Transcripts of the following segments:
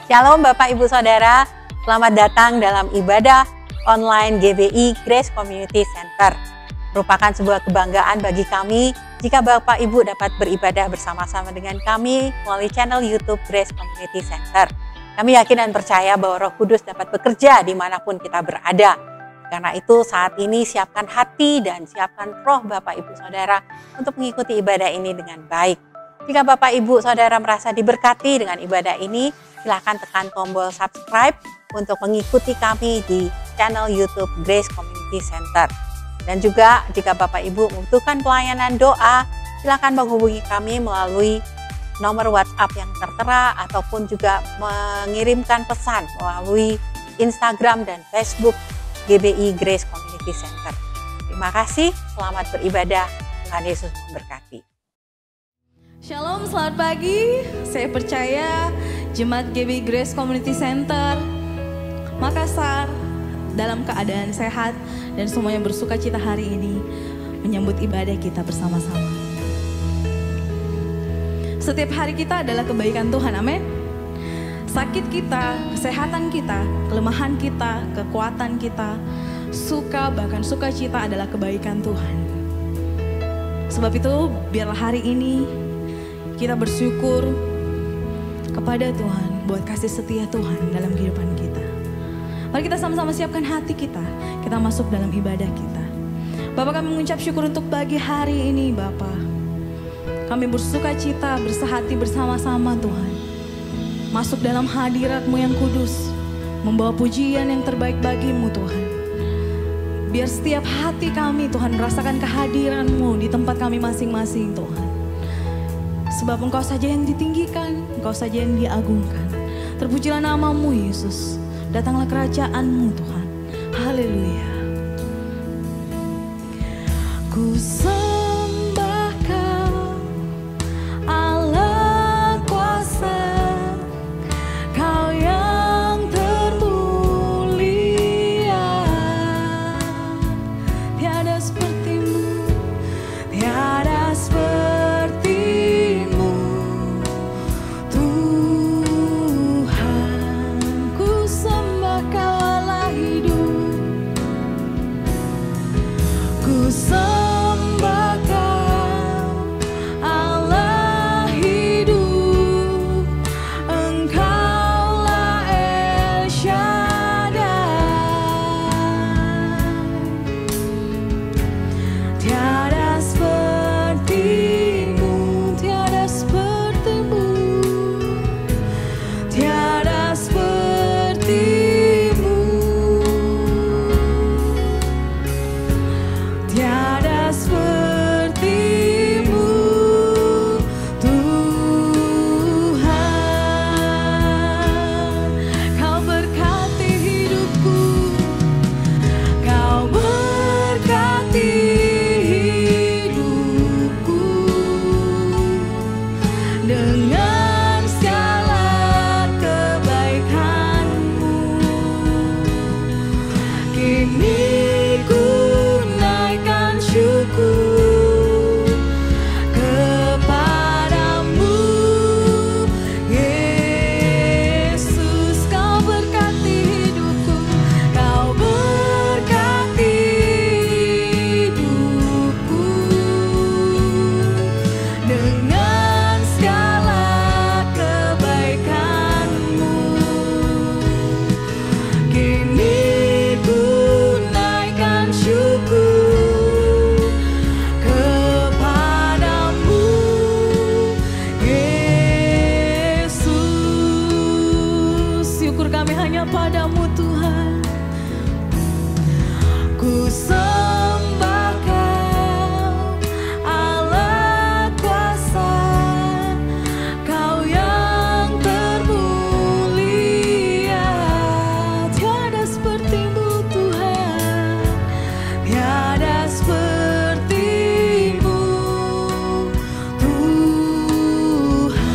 Shalom Bapak Ibu Saudara, selamat datang dalam ibadah online GBI Grace Community Center. Merupakan sebuah kebanggaan bagi kami jika Bapak Ibu dapat beribadah bersama-sama dengan kami melalui channel YouTube Grace Community Center. Kami yakin dan percaya bahwa Roh Kudus dapat bekerja dimanapun kita berada. Karena itu saat ini siapkan hati dan siapkan roh Bapak Ibu Saudara untuk mengikuti ibadah ini dengan baik. Jika Bapak Ibu Saudara merasa diberkati dengan ibadah ini, silakan tekan tombol subscribe untuk mengikuti kami di channel YouTube Grace Community Center. Dan juga jika Bapak Ibu membutuhkan pelayanan doa, silakan menghubungi kami melalui nomor WhatsApp yang tertera ataupun juga mengirimkan pesan melalui Instagram dan Facebook GBI Grace Community Center. Terima kasih, selamat beribadah, Tuhan Yesus memberkati. Shalom, selamat pagi. Saya percaya Jemaat GBI Grace Community Center Makassar dalam keadaan sehat dan semuanya bersuka cita hari ini menyambut ibadah kita bersama-sama. Setiap hari kita adalah kebaikan Tuhan, amin. Sakit kita, kesehatan kita, kelemahan kita, kekuatan kita, suka bahkan sukacita adalah kebaikan Tuhan. Sebab itu biarlah hari ini kita bersyukur kepada Tuhan buat kasih setia Tuhan dalam kehidupan kita. Mari kita sama-sama siapkan hati kita masuk dalam ibadah kita. Bapak, kami mengucap syukur untuk pagi hari ini Bapak. Kami bersukacita bersehati bersama-sama Tuhan. Masuk dalam hadirat-Mu yang kudus, membawa pujian yang terbaik bagi-Mu Tuhan. Biar setiap hati kami Tuhan merasakan kehadiran-Mu di tempat kami masing-masing Tuhan. Sebab Engkau saja yang ditinggikan, Engkau saja yang diagungkan. Terpujilah nama-Mu Yesus, datanglah kerajaan-Mu Tuhan. Haleluya. Ku sembah Kau, Allah kuasa, Kau yang termulia. Tiada seperti-Mu, tiada seperti-Mu Tuhan. Ku sembah Kau Allah hidup, ku sembah Kau Allah hidup. Engkaulah El Shaddai. Tiada seperti-Mu, tiada seperti-Mu, tiada seperti-Mu, tiada seperti-Mu Tuhan. Kau berkati hidupku, Kau berkati hidupku dengan segala kebaikan-Mu. Kini ku naikkan syukur kepadamu, Yesus. Kau berkati hidupku, Kau berkati hidupku dengan segala kebaikan-Mu. Kini ku naikkan syukur kepadamu, Yesus. Syukur kami hanya padamu Tuhan. Ku sembah Kau Allah kuasa, Kau yang termulia. Tiada seperti-Mu Tuhan, tiada seperti-Mu Tuhan.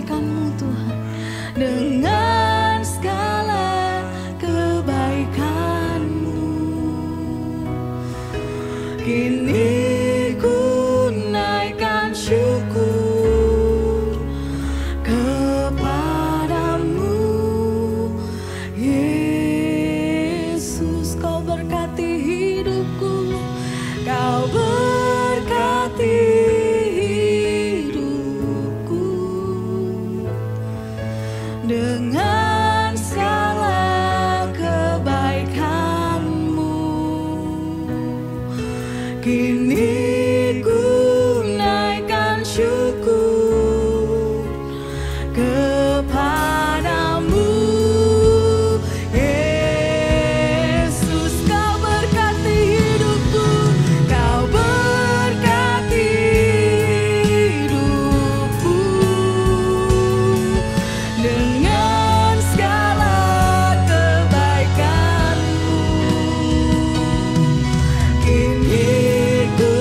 kebaikan-Mu Tuhan, dengan segala kebaikan-Mu. Kini ku naikkan syukur kepadamu, Yesus. Kau berkati hidupku, Kau berkati hidupku dengan segala kebaikan-Mu. Kini ku naikkan syukur kepadamu, Yesus. Kau berkati hidupku, Kau berkati hidupku dengan segala kebaikan-Mu. Kini ku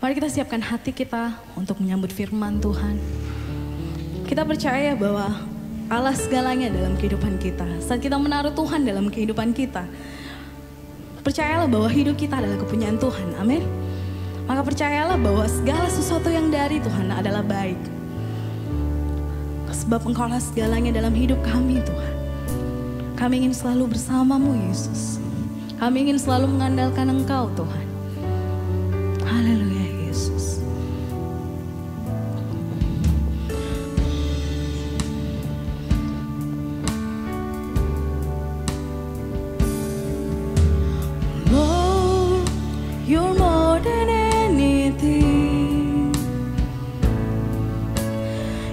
Mari kita siapkan hati kita untuk menyambut firman Tuhan. Kita percaya bahwa Allah segalanya dalam kehidupan kita. Saat kita menaruh Tuhan dalam kehidupan kita, percayalah bahwa hidup kita adalah kepunyaan Tuhan. Amin. Maka percayalah bahwa segala sesuatu yang dari Tuhan adalah baik. Sebab Engkaulah segalanya dalam hidup kami, Tuhan. Kami ingin selalu bersamamu, Yesus. Kami ingin selalu mengandalkan Engkau, Tuhan. Haleluya, Yesus. Lord, you're more than anything.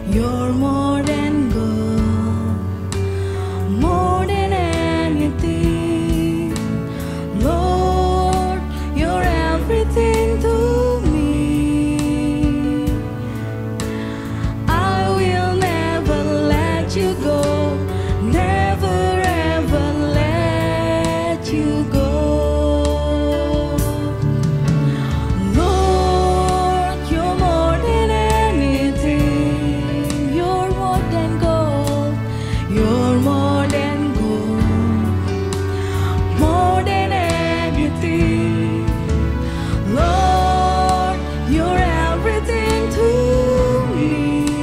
You're more than gold, more than anything. Lord, you're everything to me. I will never let you go, never ever let you go. Lord, you're more than anything. You're more than gold, you're more than gold, more than anything. Lord, you're everything to me.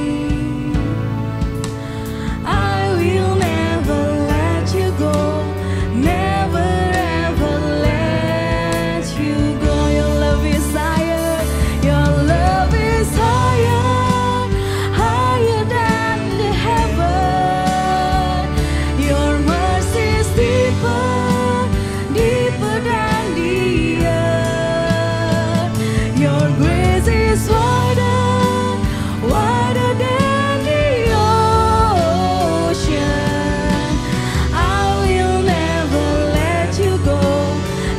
I will never let you go, never ever let you go. Your love is higher, your love is higher, higher than the heaven. Your mercy is deeper, deeper than the earth. Your grace is wider, wider than the ocean. I will never let you go,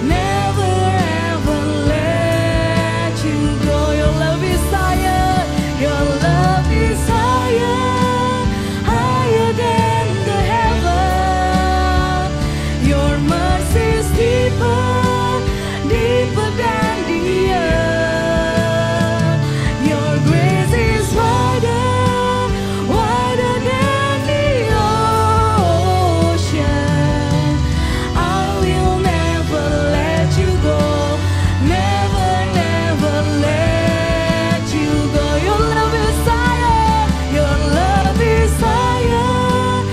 never ever let you go. Your love is higher, your love is higher, higher than the heaven. Your mercy is deeper, deeper than the earth. Your grace is wider, wider than the ocean. I will never let you go, never, never let you go. Your love is higher, your love is higher,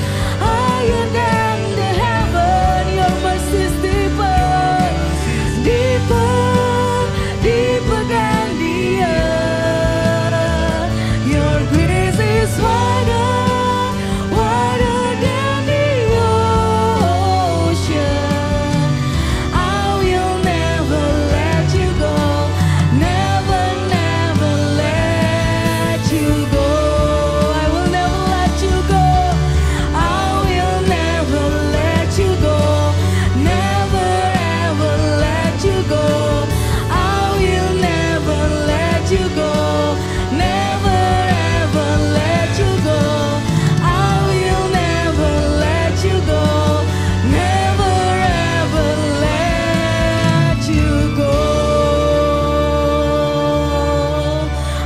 higher than the heaven. Your mercy is deeper, deeper, deeper than the earth. Your grace is wider, wider than the ocean. I will never let you go, never, never let you go. I will never let you go, I will never let you go, never ever let you go. I will never let you go, never ever let you go. I will never let you go, never ever let you go.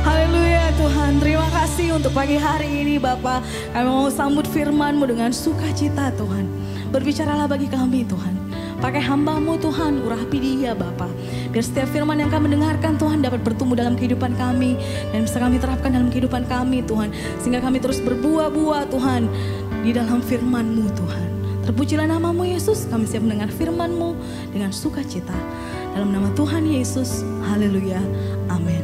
Haleluya Tuhan, terima kasih untuk pagi hari ini Bapa. Kami mau sambut firman-Mu dengan sukacita Tuhan. Berbicaralah bagi kami Tuhan. Pakai hamba-Mu Tuhan, urapi dia Bapa. Biar setiap firman yang kami dengarkan Tuhan dapat bertumbuh dalam kehidupan kami. Dan bisa kami terapkan dalam kehidupan kami Tuhan. Sehingga kami terus berbuah-buah Tuhan di dalam firman-Mu Tuhan. Terpujilah nama-Mu Yesus, kami siap mendengar firman-Mu dengan sukacita. Dalam nama Tuhan Yesus, haleluya, amin.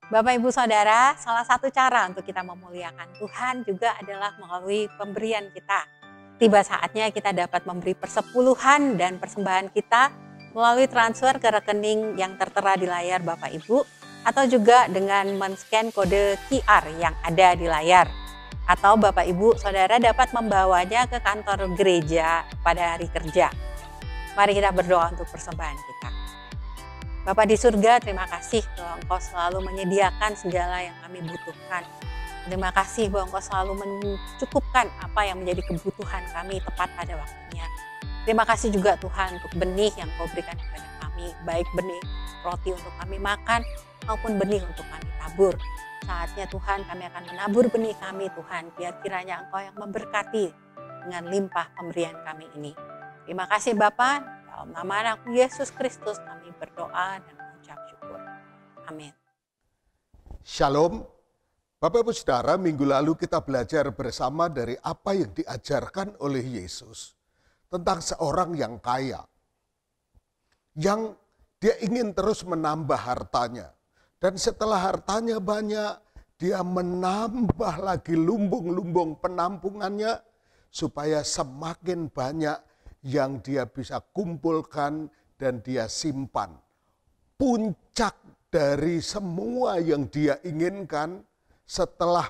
Bapak Ibu Saudara, salah satu cara untuk kita memuliakan Tuhan juga adalah melalui pemberian kita. Tiba saatnya kita dapat memberi persepuluhan dan persembahan kita melalui transfer ke rekening yang tertera di layar Bapak Ibu, atau juga dengan men-scan kode QR yang ada di layar. Atau Bapak Ibu Saudara dapat membawanya ke kantor gereja pada hari kerja. Mari kita berdoa untuk persembahan kita. Bapa di surga, terima kasih bahwa Engkau selalu menyediakan segala yang kami butuhkan. Terima kasih bahwa Engkau selalu mencukupkan apa yang menjadi kebutuhan kami tepat pada waktunya. Terima kasih juga Tuhan untuk benih yang Kau berikan kepada kami. kami, baik benih roti untuk kami makan maupun benih untuk kami tabur. Saatnya Tuhan kami akan menabur benih kami Tuhan, biar kiranya Engkau yang memberkati dengan limpah pemberian kami ini. Terima kasih Bapa, dalam nama Anakmu Yesus Kristus kami berdoa dan mengucap syukur. Amin. Shalom, Bapak Ibu Saudara, minggu lalu kita belajar bersama dari apa yang diajarkan oleh Yesus tentang seorang yang kaya, yang dia ingin terus menambah hartanya. Dan setelah hartanya banyak, dia menambah lagi lumbung-lumbung penampungannya supaya semakin banyak yang dia bisa kumpulkan dan dia simpan. Puncak dari semua yang dia inginkan setelah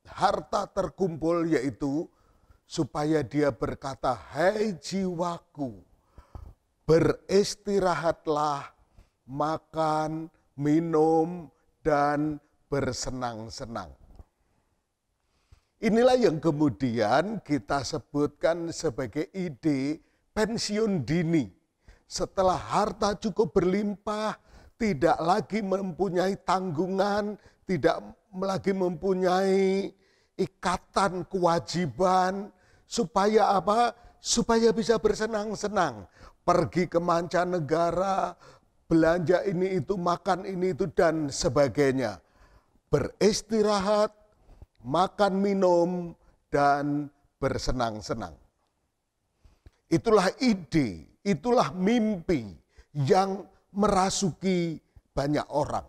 harta terkumpul yaitu supaya dia berkata, "Hai jiwaku, beristirahatlah, makan, minum, dan bersenang-senang." Inilah yang kemudian kita sebutkan sebagai ide pensiun dini. Setelah harta cukup berlimpah, tidak lagi mempunyai tanggungan, tidak lagi mempunyai ikatan kewajiban, supaya apa? Supaya bisa bersenang-senang, pergi ke mancanegara, belanja ini itu, makan ini itu, dan sebagainya. Beristirahat, makan minum, dan bersenang-senang. Itulah ide, itulah mimpi yang merasuki banyak orang.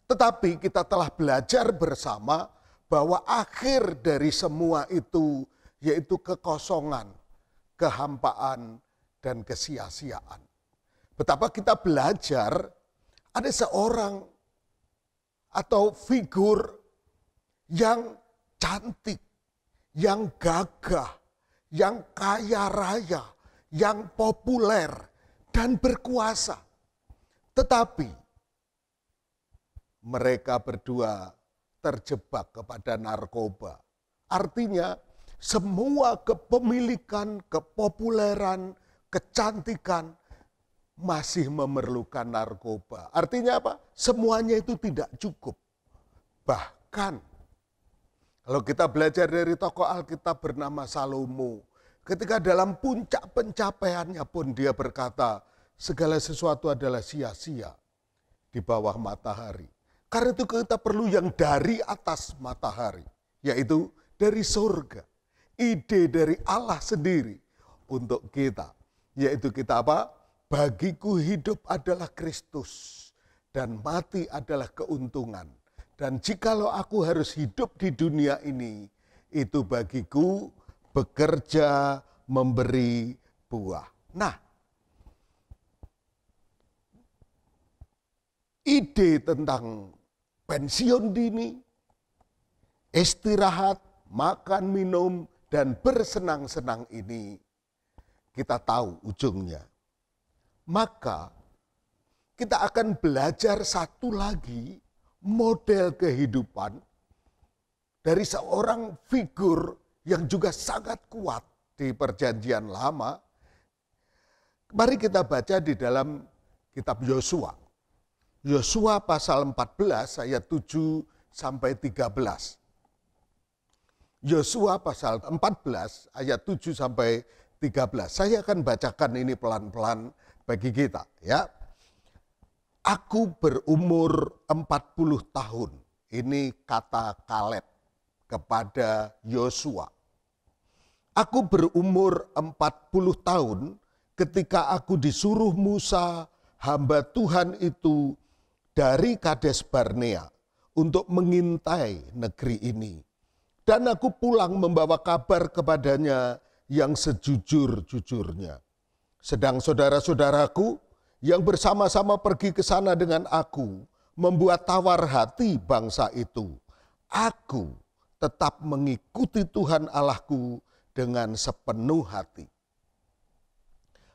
Tetapi kita telah belajar bersama bahwa akhir dari semua itu yaitu kekosongan, kehampaan, dan kesia-siaan. Betapa kita belajar ada seorang atau figur yang cantik, yang gagah, yang kaya raya, yang populer, dan berkuasa. Tetapi mereka berdua terjebak kepada narkoba. Artinya semua kepemilikan, kepopuleran, kecantikan masih memerlukan narkoba. Artinya apa? Semuanya itu tidak cukup. Bahkan kalau kita belajar dari tokoh Alkitab bernama Salomo, ketika dalam puncak pencapaiannya pun dia berkata, segala sesuatu adalah sia-sia di bawah matahari. Karena itu kita perlu yang dari atas matahari, yaitu dari surga. Ide dari Allah sendiri untuk kita, yaitu kita apa? Bagiku hidup adalah Kristus dan mati adalah keuntungan. Dan jikalau aku harus hidup di dunia ini, itu bagiku bekerja memberi buah. Nah, ide tentang pensiun dini, istirahat, makan, minum, dan bersenang-senang ini kita tahu ujungnya. Maka kita akan belajar satu lagi model kehidupan dari seorang figur yang juga sangat kuat di Perjanjian Lama. Mari kita baca di dalam kitab Yosua. Yosua pasal 14 ayat 7 sampai 13. Yosua pasal 14 ayat 7 sampai 13. Saya akan bacakan ini pelan-pelan bagi kita, ya. Aku berumur 40 tahun. Ini kata Kaleb kepada Yosua. Aku berumur 40 tahun ketika aku disuruh Musa, hamba Tuhan itu, dari Kades Barnea untuk mengintai negeri ini. Dan aku pulang membawa kabar kepadanya yang sejujur-jujurnya. Sedang saudara-saudaraku yang bersama-sama pergi ke sana dengan aku membuat tawar hati bangsa itu. Aku tetap mengikuti Tuhan Allahku dengan sepenuh hati.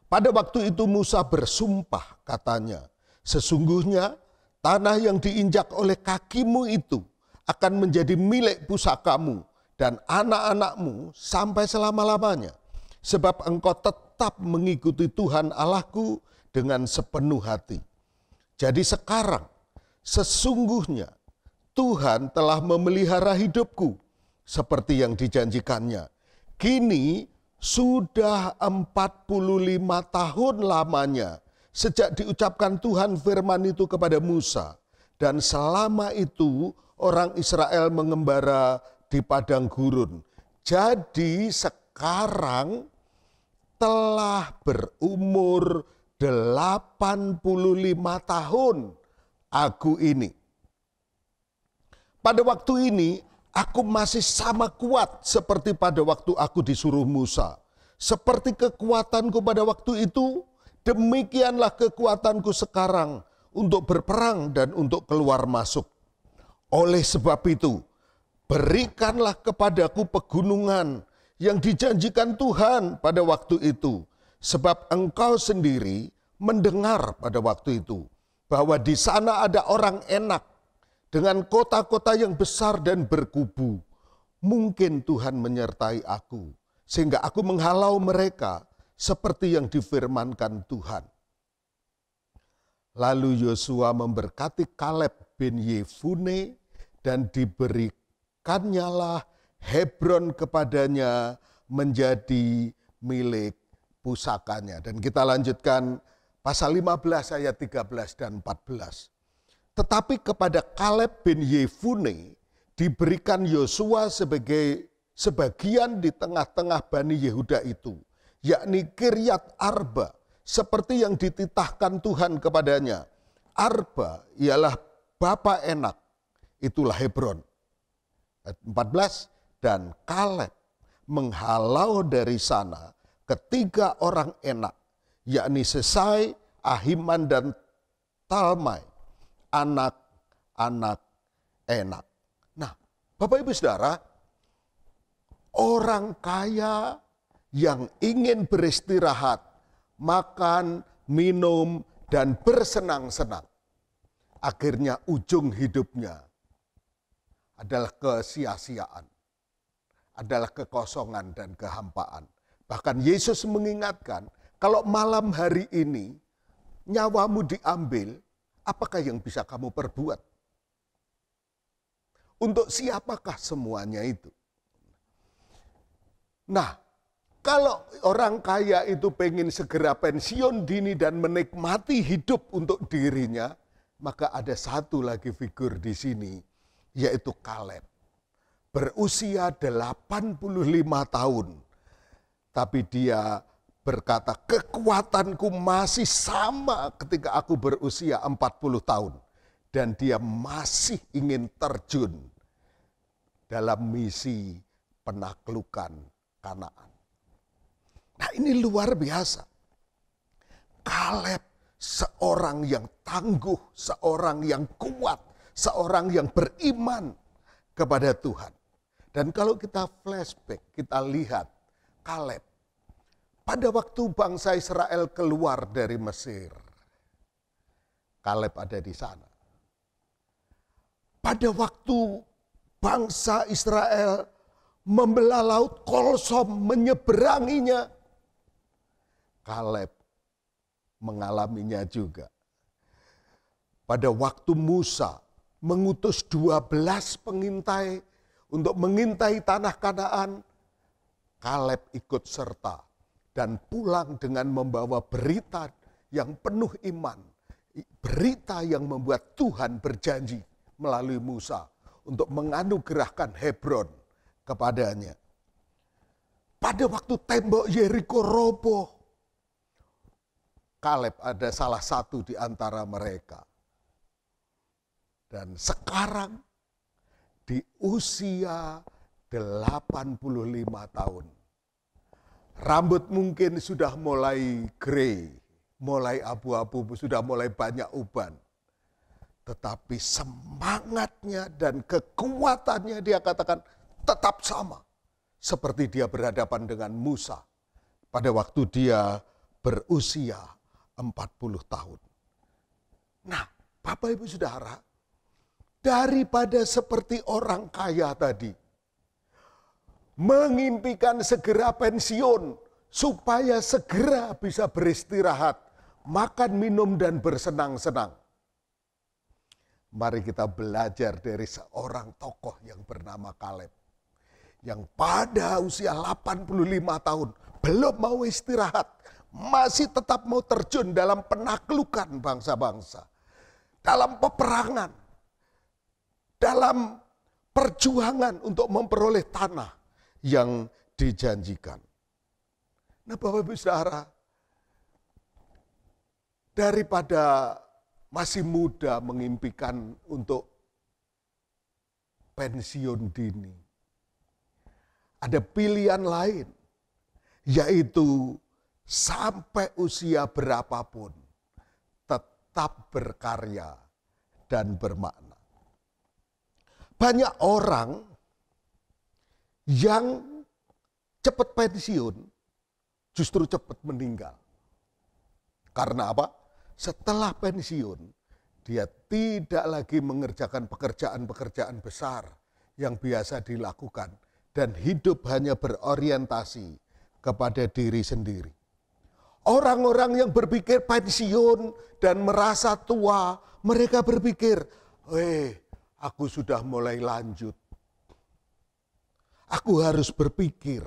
Pada waktu itu Musa bersumpah, katanya, sesungguhnya tanah yang diinjak oleh kakimu itu akan menjadi milik pusakamu dan anak-anakmu sampai selama-lamanya. Sebab engkau tetap tetap mengikuti Tuhan Allahku dengan sepenuh hati. Jadi sekarang sesungguhnya Tuhan telah memelihara hidupku seperti yang dijanjikannya. Kini sudah 45 tahun lamanya sejak diucapkan Tuhan firman itu kepada Musa. Dan selama itu orang Israel mengembara di padang gurun. Jadi sekarang telah berumur 85 tahun aku ini. Pada waktu ini aku masih sama kuat seperti pada waktu aku disuruh Musa. Seperti kekuatanku pada waktu itu, demikianlah kekuatanku sekarang untuk berperang dan untuk keluar masuk. Oleh sebab itu, berikanlah kepadaku pegunungan yang dijanjikan Tuhan pada waktu itu. Sebab engkau sendiri mendengar pada waktu itu bahwa di sana ada orang Enak dengan kota-kota yang besar dan berkubu. Mungkin Tuhan menyertai aku sehingga aku menghalau mereka seperti yang difirmankan Tuhan. Lalu Yosua memberkati Kaleb bin Yefune dan diberikannyalah Hebron kepadanya menjadi milik pusakanya. Dan kita lanjutkan pasal 15 ayat 13 dan 14. Tetapi kepada Kaleb bin Yefune diberikan Yosua sebagai sebagian di tengah-tengah Bani Yehuda itu, yakni Kiryat Arba, seperti yang dititahkan Tuhan kepadanya. Arba ialah bapa Enak, itulah Hebron. Ayat 14, dan Kaleb menghalau dari sana ketiga orang Enak, yakni Sesai, Ahiman, dan Talmai, anak-anak Enak. Nah, Bapak Ibu Saudara, orang kaya yang ingin beristirahat, makan, minum, dan bersenang-senang, akhirnya ujung hidupnya adalah kesia-siaan, adalah kekosongan dan kehampaan. Bahkan Yesus mengingatkan, kalau malam hari ini nyawamu diambil, apakah yang bisa kamu perbuat? Untuk siapakah semuanya itu? Nah, kalau orang kaya itu pengen segera pensiun dini dan menikmati hidup untuk dirinya, maka ada satu lagi figur di sini, yaitu Kaleb. Berusia 85 tahun, tapi dia berkata, kekuatanku masih sama ketika aku berusia 40 tahun. Dan dia masih ingin terjun dalam misi penaklukan Kanaan. Nah, ini luar biasa. Kaleb seorang yang tangguh, seorang yang kuat, seorang yang beriman kepada Tuhan. Dan kalau kita flashback, kita lihat Kaleb pada waktu bangsa Israel keluar dari Mesir, Kaleb ada di sana. Pada waktu bangsa Israel membelah laut Kolsom, menyeberanginya, Kaleb mengalaminya juga. Pada waktu Musa mengutus 12 pengintai untuk mengintai tanah Kanaan, Kaleb ikut serta dan pulang dengan membawa berita yang penuh iman. Berita yang membuat Tuhan berjanji melalui Musa untuk menganugerahkan Hebron kepadanya. Pada waktu tembok Yeriko roboh, Kaleb ada salah satu di antara mereka. Dan sekarang di usia 85 tahun, rambut mungkin sudah mulai grey, mulai abu-abu, sudah mulai banyak uban. Tetapi semangatnya dan kekuatannya dia katakan tetap sama. Seperti dia berhadapan dengan Musa pada waktu dia berusia 40 tahun. Nah, Bapak Ibu Saudara, daripada seperti orang kaya tadi, mengimpikan segera pensiun supaya segera bisa beristirahat, makan, minum, dan bersenang-senang. Mari kita belajar dari seorang tokoh yang bernama Kaleb, yang pada usia 85 tahun belum mau istirahat, masih tetap mau terjun dalam penaklukan bangsa-bangsa, dalam peperangan, dalam perjuangan untuk memperoleh tanah yang dijanjikan. Nah, Bapak Ibu Saudara, daripada masih muda mengimpikan untuk pensiun dini, ada pilihan lain, yaitu sampai usia berapapun tetap berkarya dan bermakna. Banyak orang yang cepat pensiun justru cepat meninggal. Karena apa? Setelah pensiun, dia tidak lagi mengerjakan pekerjaan-pekerjaan besar yang biasa dilakukan dan hidup hanya berorientasi kepada diri sendiri. Orang-orang yang berpikir pensiun dan merasa tua, mereka berpikir, aku sudah mulai lanjut. Aku harus berpikir.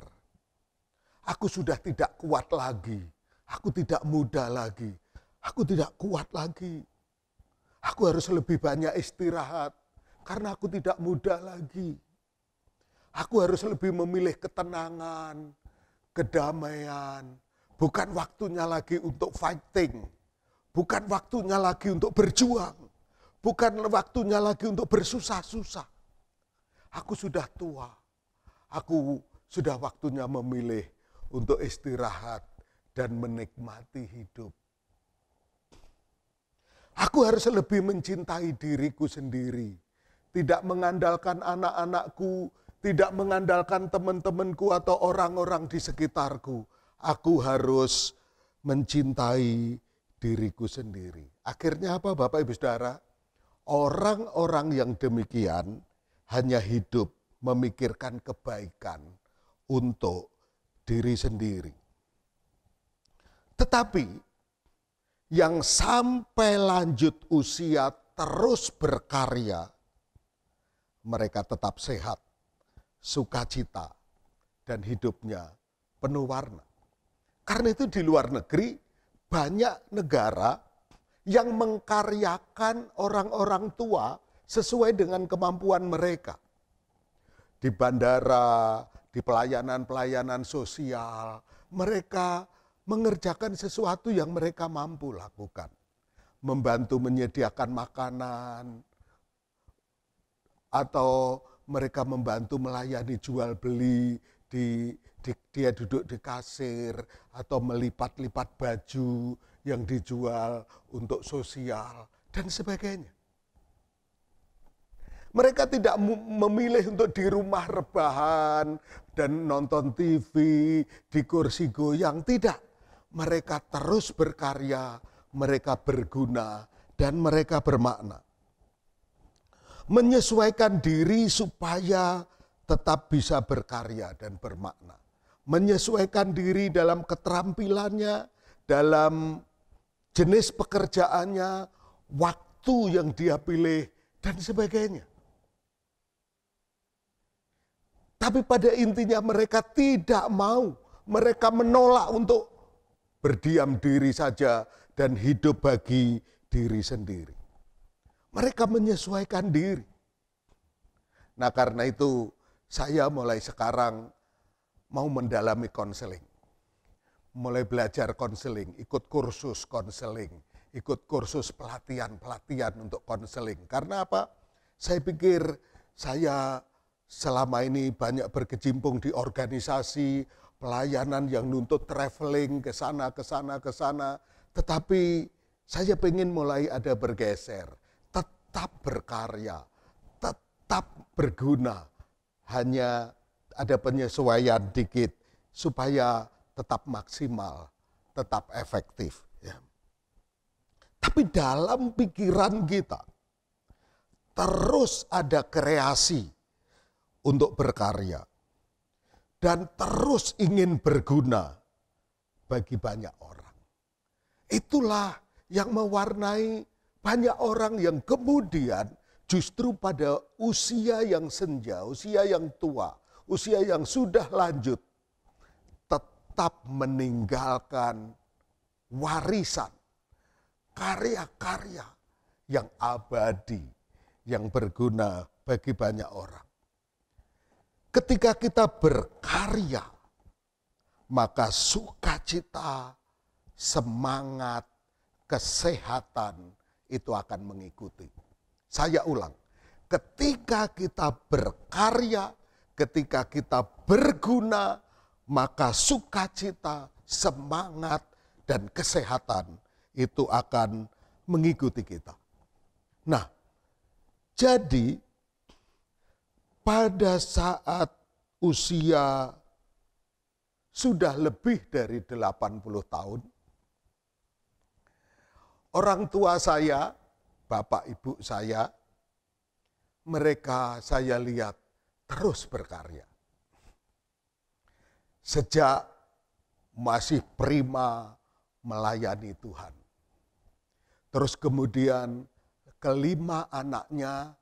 Aku sudah tidak kuat lagi. Aku tidak muda lagi. Aku tidak kuat lagi. Aku harus lebih banyak istirahat. Karena aku tidak muda lagi. Aku harus lebih memilih ketenangan, kedamaian. Bukan waktunya lagi untuk fighting. Bukan waktunya lagi untuk berjuang. Bukan waktunya lagi untuk bersusah-susah. Aku sudah tua. Aku sudah waktunya memilih untuk istirahat dan menikmati hidup. Aku harus lebih mencintai diriku sendiri. Tidak mengandalkan anak-anakku, tidak mengandalkan teman-temanku atau orang-orang di sekitarku. Aku harus mencintai diriku sendiri. Akhirnya apa, Bapak Ibu Saudara? Orang-orang yang demikian hanya hidup memikirkan kebaikan untuk diri sendiri. Tetapi yang sampai lanjut usia terus berkarya, mereka tetap sehat, sukacita, dan hidupnya penuh warna. Karena itu di luar negeri banyak negara yang mengkaryakan orang-orang tua sesuai dengan kemampuan mereka. Di bandara, di pelayanan-pelayanan sosial, mereka mengerjakan sesuatu yang mereka mampu lakukan. Membantu menyediakan makanan, atau mereka membantu melayani jual beli, dia duduk di kasir, atau melipat-lipat baju yang dijual untuk sosial, dan sebagainya. Mereka tidak memilih untuk di rumah rebahan dan nonton TV, di kursi goyang, tidak. Mereka terus berkarya, mereka berguna, dan mereka bermakna. Menyesuaikan diri supaya tetap bisa berkarya dan bermakna. Menyesuaikan diri dalam keterampilannya, dalam jenis pekerjaannya, waktu yang dia pilih, dan sebagainya. Tapi pada intinya mereka tidak mau, mereka menolak untuk berdiam diri saja dan hidup bagi diri sendiri. Mereka menyesuaikan diri. Nah, karena itu saya mulai sekarang mau mendalami konseling. Mulai belajar konseling, ikut kursus konseling, ikut kursus pelatihan untuk konseling. Karena apa? Saya pikir saya selama ini banyak berkecimpung di organisasi, pelayanan yang nuntut traveling ke sana, ke sana, ke sana. Tetapi saya pengen mulai ada bergeser, tetap berkarya, tetap berguna. Hanya ada penyesuaian dikit supaya tetap maksimal, tetap efektif. Ya. Tapi dalam pikiran kita terus ada kreasi untuk berkarya dan terus ingin berguna bagi banyak orang. Itulah yang mewarnai banyak orang yang kemudian justru pada usia yang senja, usia yang tua, usia yang sudah lanjut, tetap meninggalkan warisan, karya-karya yang abadi, yang berguna bagi banyak orang. Ketika kita berkarya, maka sukacita, semangat, kesehatan itu akan mengikuti. Saya ulang, ketika kita berkarya, ketika kita berguna, maka sukacita, semangat, dan kesehatan itu akan mengikuti kita. Nah, jadi pada saat usia sudah lebih dari 80 tahun, orang tua saya, bapak ibu saya, mereka saya lihat terus berkarya. Sejak masih prima melayani Tuhan. Terus kemudian kelima anaknya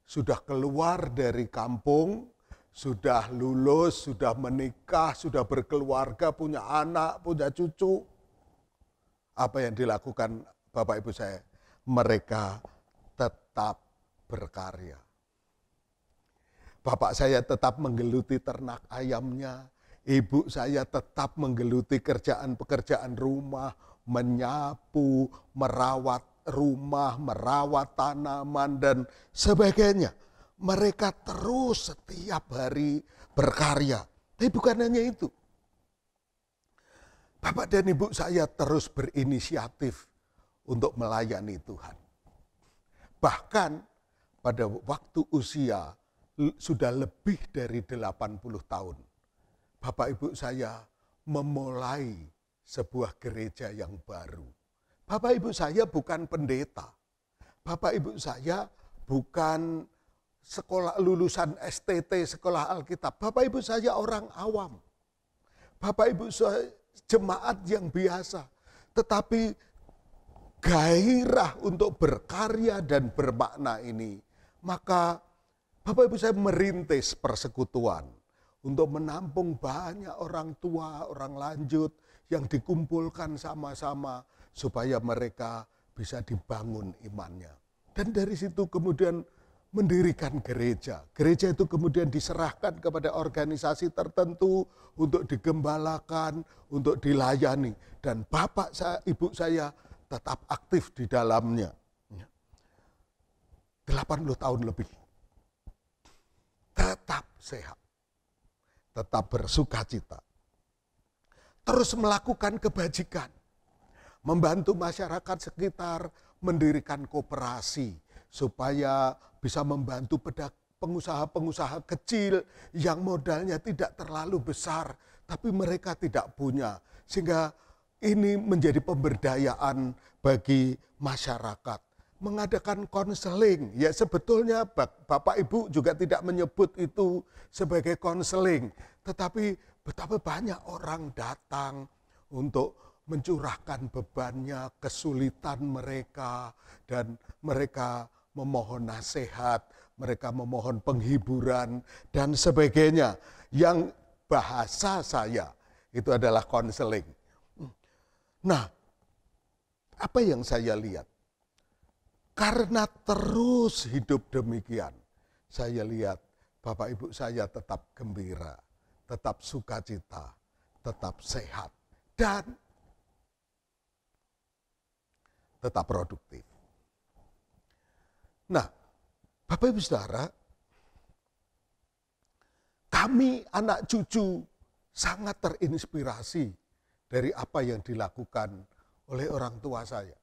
sudah keluar dari kampung, sudah lulus, sudah menikah, sudah berkeluarga, punya anak, punya cucu. Apa yang dilakukan bapak ibu saya? Mereka tetap berkarya. Bapak saya tetap menggeluti ternak ayamnya, ibu saya tetap menggeluti pekerjaan rumah, menyapu, merawat rumah, merawat tanaman, dan sebagainya. Mereka terus setiap hari berkarya. Tapi bukan hanya itu. Bapak dan ibu saya terus berinisiatif untuk melayani Tuhan. Bahkan pada waktu usia sudah lebih dari 80 tahun, bapak ibu saya memulai sebuah gereja yang baru. Bapak ibu saya bukan pendeta. Bapak ibu saya bukan sekolah lulusan STT, sekolah Alkitab. Bapak ibu saya orang awam. Bapak ibu saya jemaat yang biasa. Tetapi gairah untuk berkarya dan bermakna ini, maka bapak ibu saya merintis persekutuan untuk menampung banyak orang tua, orang lanjut yang dikumpulkan sama-sama supaya mereka bisa dibangun imannya. Dan dari situ kemudian mendirikan gereja. Gereja itu kemudian diserahkan kepada organisasi tertentu untuk digembalakan, untuk dilayani. Dan bapak saya, ibu saya tetap aktif di dalamnya. 80 tahun lebih. Tetap sehat. Tetap bersukacita. Terus melakukan kebajikan. Membantu masyarakat sekitar mendirikan koperasi supaya bisa membantu pengusaha-pengusaha kecil yang modalnya tidak terlalu besar tapi mereka tidak punya, sehingga ini menjadi pemberdayaan bagi masyarakat. Mengadakan konseling, ya sebetulnya Bapak Ibu juga tidak menyebut itu sebagai konseling, tetapi betapa banyak orang datang untuk mencurahkan bebannya, kesulitan mereka, dan mereka memohon nasihat, mereka memohon penghiburan, dan sebagainya. Yang bahasa saya itu adalah konseling. Nah, apa yang saya lihat? Karena terus hidup demikian, saya lihat Bapak Ibu saya tetap gembira, tetap sukacita, tetap sehat, dan tetap produktif. Nah, Bapak Ibu Saudara, kami anak cucu sangat terinspirasi dari apa yang dilakukan oleh orang tua saya.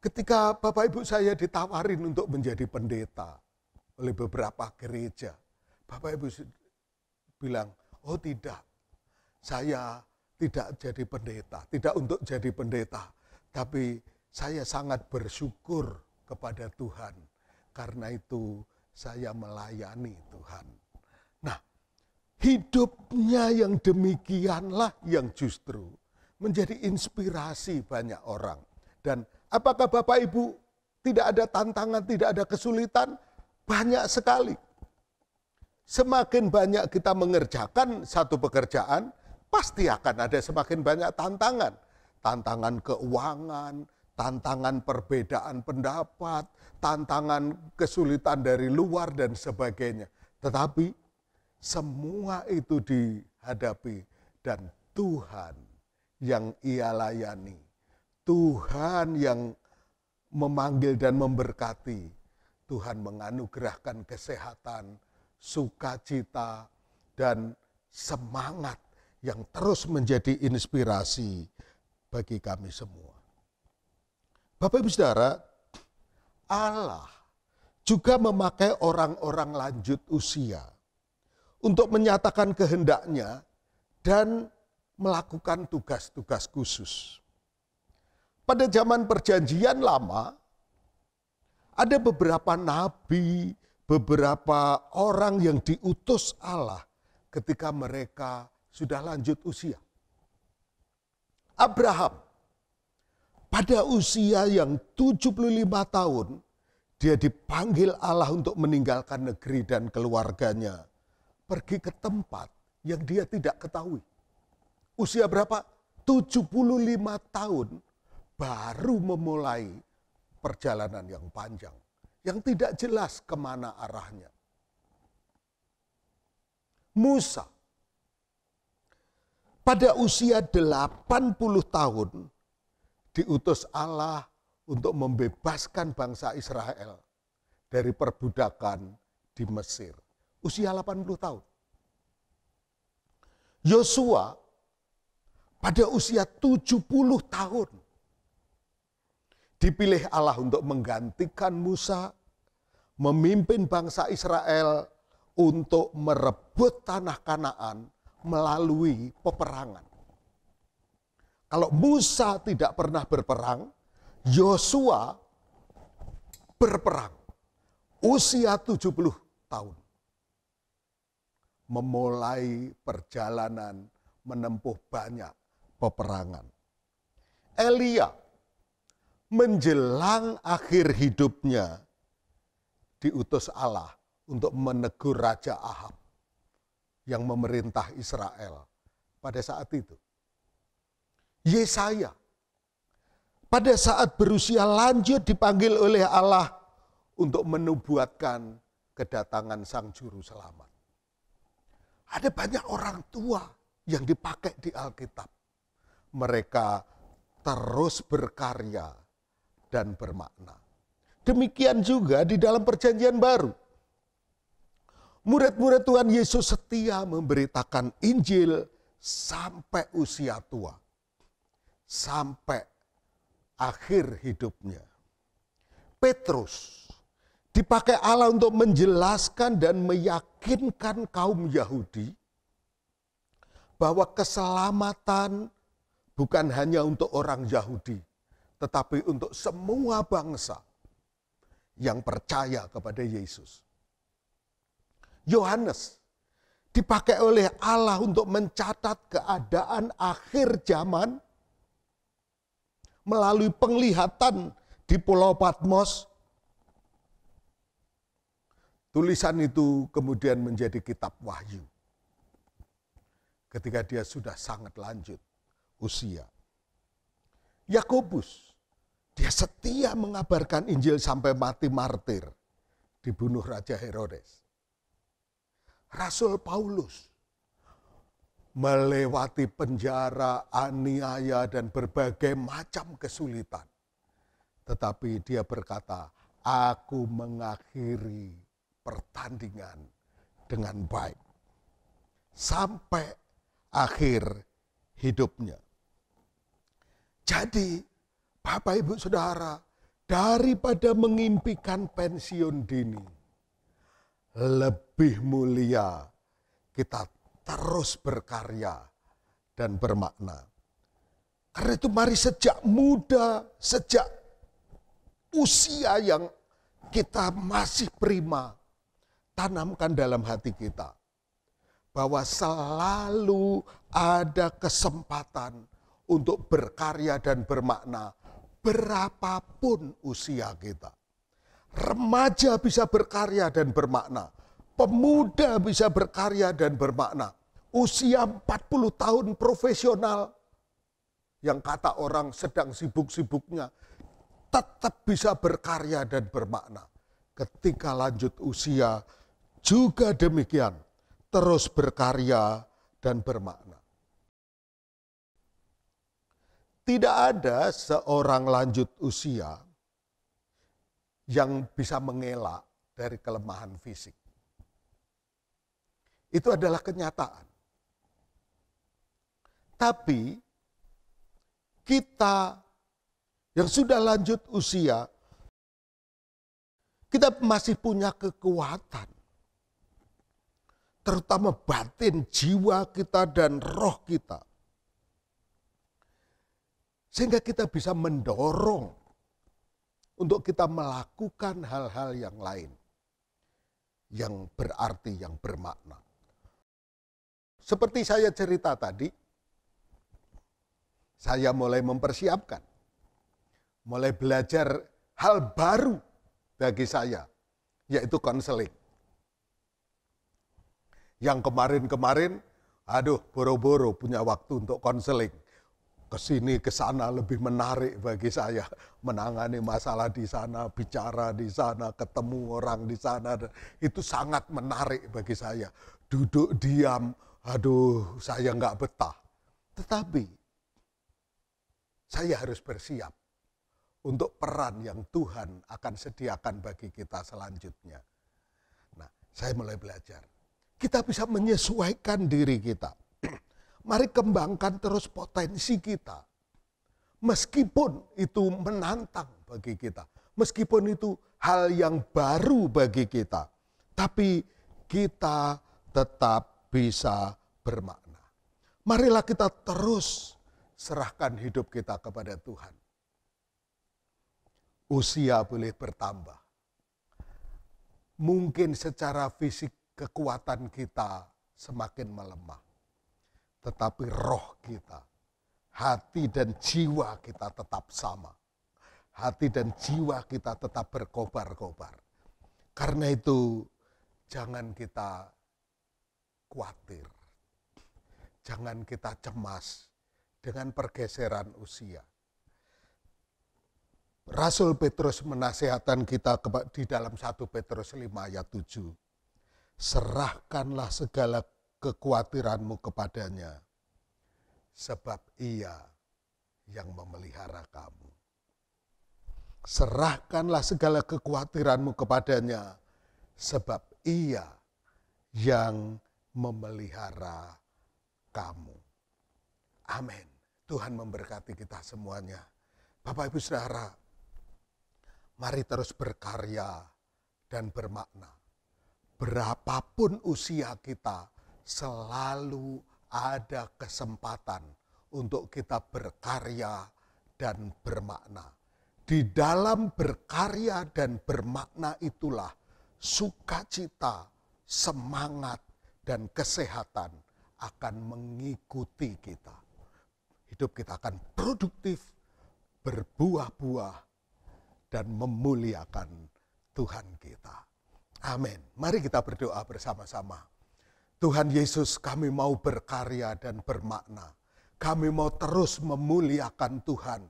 Ketika Bapak Ibu saya ditawarin untuk menjadi pendeta oleh beberapa gereja, Bapak Ibu bilang, oh tidak, saya tidak jadi pendeta, tidak untuk jadi pendeta, tapi saya sangat bersyukur kepada Tuhan, karena itu saya melayani Tuhan. Nah, Hidupnya yang demikianlah yang justru menjadi inspirasi banyak orang. Dan apakah Bapak Ibu tidak ada tantangan, tidak ada kesulitan? Banyak sekali. Semakin banyak kita mengerjakan satu pekerjaan, pasti akan ada semakin banyak tantangan. Tantangan keuangan, tantangan perbedaan pendapat, tantangan kesulitan dari luar dan sebagainya. Tetapi semua itu dihadapi dan Tuhan yang ia layani, Tuhan yang memanggil dan memberkati, Tuhan menganugerahkan kesehatan, sukacita, dan semangat yang terus menjadi inspirasi bagi kami semua. Bapak Ibu Saudara, Allah juga memakai orang-orang lanjut usia untuk menyatakan kehendaknya dan melakukan tugas-tugas khusus. Pada zaman Perjanjian Lama, ada beberapa nabi, beberapa orang yang diutus Allah ketika mereka sudah lanjut usia. Abraham, pada usia yang 75 tahun, dia dipanggil Allah untuk meninggalkan negeri dan keluarganya, pergi ke tempat yang dia tidak ketahui. Usia berapa? 75 tahun baru memulai perjalanan yang panjang, yang tidak jelas kemana arahnya. Musa, pada usia 80 tahun, diutus Allah untuk membebaskan bangsa Israel dari perbudakan di Mesir. Usia 80 tahun. Yosua, pada usia 70 tahun, dipilih Allah untuk menggantikan Musa, memimpin bangsa Israel untuk merebut tanah Kanaan melalui peperangan. Kalau Musa tidak pernah berperang, Yosua berperang. Usia 70 tahun. Memulai perjalanan menempuh banyak peperangan. Elia, menjelang akhir hidupnya, diutus Allah untuk menegur Raja Ahab yang memerintah Israel pada saat itu. Yesaya, pada saat berusia lanjut dipanggil oleh Allah untuk menubuatkan kedatangan Sang Juru Selamat. Ada banyak orang tua yang dipakai di Alkitab. Mereka terus berkarya dan bermakna. Demikian juga di dalam Perjanjian Baru. Murid-murid Tuhan Yesus setia memberitakan Injil sampai usia tua. Sampai akhir hidupnya. Petrus dipakai Allah untuk menjelaskan dan meyakinkan kaum Yahudi bahwa keselamatan bukan hanya untuk orang Yahudi, tetapi untuk semua bangsa yang percaya kepada Yesus. Yohanes dipakai oleh Allah untuk mencatat keadaan akhir zaman melalui penglihatan di Pulau Patmos. Tulisan itu kemudian menjadi kitab Wahyu. Ketika dia sudah sangat lanjut usia. Yakobus, dia setia mengabarkan Injil sampai mati martir, dibunuh Raja Herodes. Rasul Paulus melewati penjara, aniaya, dan berbagai macam kesulitan. Tetapi dia berkata, aku mengakhiri pertandingan dengan baik. Sampai akhir hidupnya. Jadi, Bapak Ibu Saudara, daripada mengimpikan pensiun dini, lebih mulia kita terus berkarya dan bermakna. Karena itu mari sejak muda, sejak usia yang kita masih prima, tanamkan dalam hati kita bahwa selalu ada kesempatan untuk berkarya dan bermakna berapapun usia kita. Remaja bisa berkarya dan bermakna, pemuda bisa berkarya dan bermakna, usia 40 tahun profesional yang kata orang sedang sibuk-sibuknya tetap bisa berkarya dan bermakna. Ketika lanjut usia juga demikian, terus berkarya dan bermakna. Tidak ada seorang lanjut usia yang bisa mengelak dari kelemahan fisik. Itu adalah kenyataan. Tapi kita yang sudah lanjut usia, kita masih punya kekuatan. Terutama batin, jiwa kita dan roh kita. Sehingga kita bisa mendorong untuk kita melakukan hal-hal yang lain. Yang berarti, yang bermakna. Seperti saya cerita tadi, saya mulai mempersiapkan. Mulai belajar hal baru bagi saya, yaitu konseling. Yang kemarin-kemarin, boro-boro punya waktu untuk konseling. Kesini, kesana lebih menarik bagi saya. Menangani masalah di sana, bicara di sana, ketemu orang di sana. Itu sangat menarik bagi saya. Duduk diam, saya nggak betah. Tetapi, saya harus bersiap untuk peran yang Tuhan akan sediakan bagi kita selanjutnya. Nah, saya mulai belajar. Kita bisa menyesuaikan diri kita. Mari kembangkan terus potensi kita. Meskipun itu menantang bagi kita. Meskipun itu hal yang baru bagi kita. Tapi kita tetap bisa bermakna. Marilah kita terus serahkan hidup kita kepada Tuhan. Usia boleh bertambah. Mungkin secara fisik kekuatan kita semakin melemah. Tetapi roh kita, hati dan jiwa kita tetap sama. Hati dan jiwa kita tetap berkobar-kobar. Karena itu jangan kita khawatir. Jangan kita cemas dengan pergeseran usia. Rasul Petrus menasihatkan kita di dalam 1 Petrus 5 ayat 7. Serahkanlah segala kekhawatiranmu kepadanya, sebab ia yang memelihara kamu. Serahkanlah segala kekhawatiranmu kepadanya, sebab ia yang memelihara kamu. Amin. Tuhan memberkati kita semuanya. Bapak Ibu Saudara, mari terus berkarya dan bermakna. Berapapun usia kita, selalu ada kesempatan untuk kita berkarya dan bermakna. Di dalam berkarya dan bermakna itulah sukacita, semangat, dan kesehatan akan mengikuti kita. Hidup kita akan produktif, berbuah-buah, dan memuliakan Tuhan kita. Amin. Mari kita berdoa bersama-sama. Tuhan Yesus, kami mau berkarya dan bermakna. Kami mau terus memuliakan Tuhan.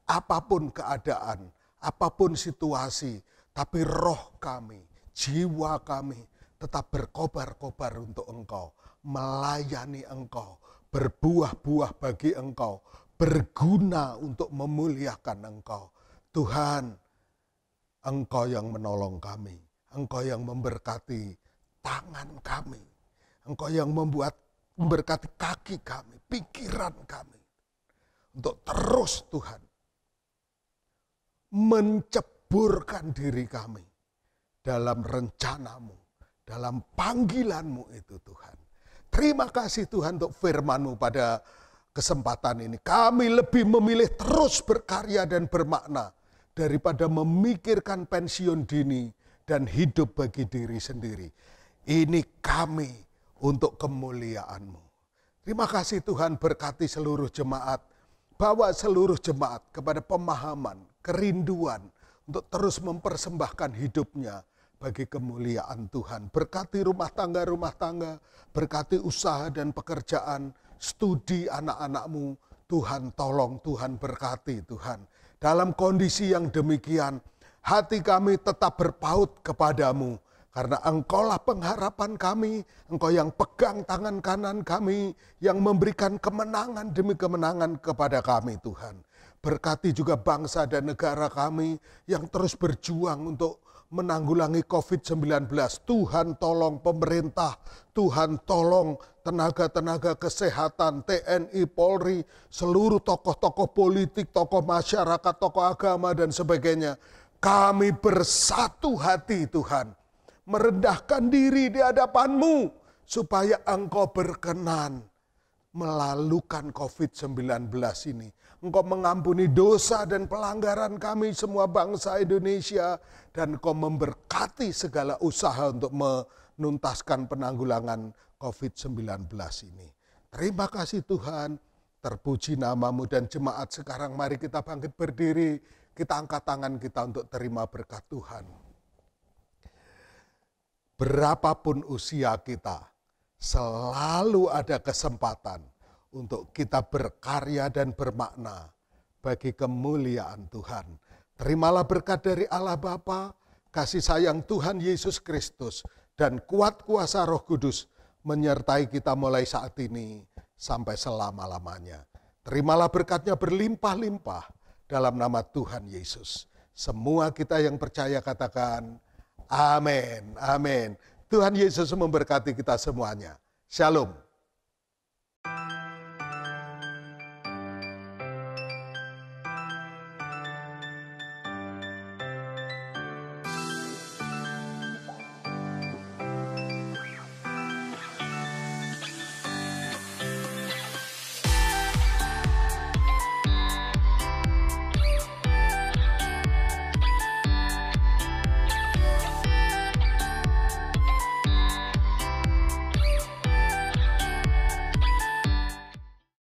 Apapun keadaan, apapun situasi, tapi roh kami, jiwa kami tetap berkobar-kobar untuk Engkau. Melayani Engkau, berbuah-buah bagi Engkau, berguna untuk memuliakan Engkau. Tuhan, Engkau yang menolong kami. Engkau yang memberkati tangan kami. Engkau yang memberkati kaki kami, pikiran kami. Untuk terus Tuhan menceburkan diri kami dalam rencanamu, dalam panggilanmu itu Tuhan. Terima kasih Tuhan untuk firman-Mu pada kesempatan ini. Kami lebih memilih terus berkarya dan bermakna daripada memikirkan pensiun dini dan hidup bagi diri sendiri. Ini kami untuk kemuliaan-Mu. Terima kasih Tuhan, berkati seluruh jemaat. Bawa seluruh jemaat kepada pemahaman, kerinduan untuk terus mempersembahkan hidupnya bagi kemuliaan Tuhan. Berkati rumah tangga, berkati usaha dan pekerjaan, studi anak-anak-Mu. Tuhan tolong, Tuhan berkati Tuhan. Dalam kondisi yang demikian, hati kami tetap berpaut kepadamu. Karena Engkaulah pengharapan kami, Engkau yang pegang tangan kanan kami, yang memberikan kemenangan demi kemenangan kepada kami Tuhan. Berkati juga bangsa dan negara kami yang terus berjuang untuk menanggulangi COVID-19. Tuhan tolong pemerintah, Tuhan tolong tenaga-tenaga kesehatan, TNI, Polri, seluruh tokoh-tokoh politik, tokoh masyarakat, tokoh agama dan sebagainya. Kami bersatu hati Tuhan, merendahkan diri di hadapan-Mu supaya Engkau berkenan melalukan COVID-19 ini. Engkau mengampuni dosa dan pelanggaran kami semua bangsa Indonesia, dan Engkau memberkati segala usaha untuk menuntaskan penanggulangan COVID-19 ini. Terima kasih Tuhan, terpuji nama-Mu, dan jemaat sekarang mari kita bangkit berdiri, kita angkat tangan kita untuk terima berkat Tuhan. Berapapun usia kita, selalu ada kesempatan untuk kita berkarya dan bermakna bagi kemuliaan Tuhan. Terimalah berkat dari Allah Bapa, kasih sayang Tuhan Yesus Kristus, dan kuat kuasa Roh Kudus menyertai kita mulai saat ini sampai selama-lamanya. Terimalah berkatnya berlimpah-limpah dalam nama Tuhan Yesus. Semua kita yang percaya katakan, amin, amin. Tuhan Yesus memberkati kita semuanya. Shalom.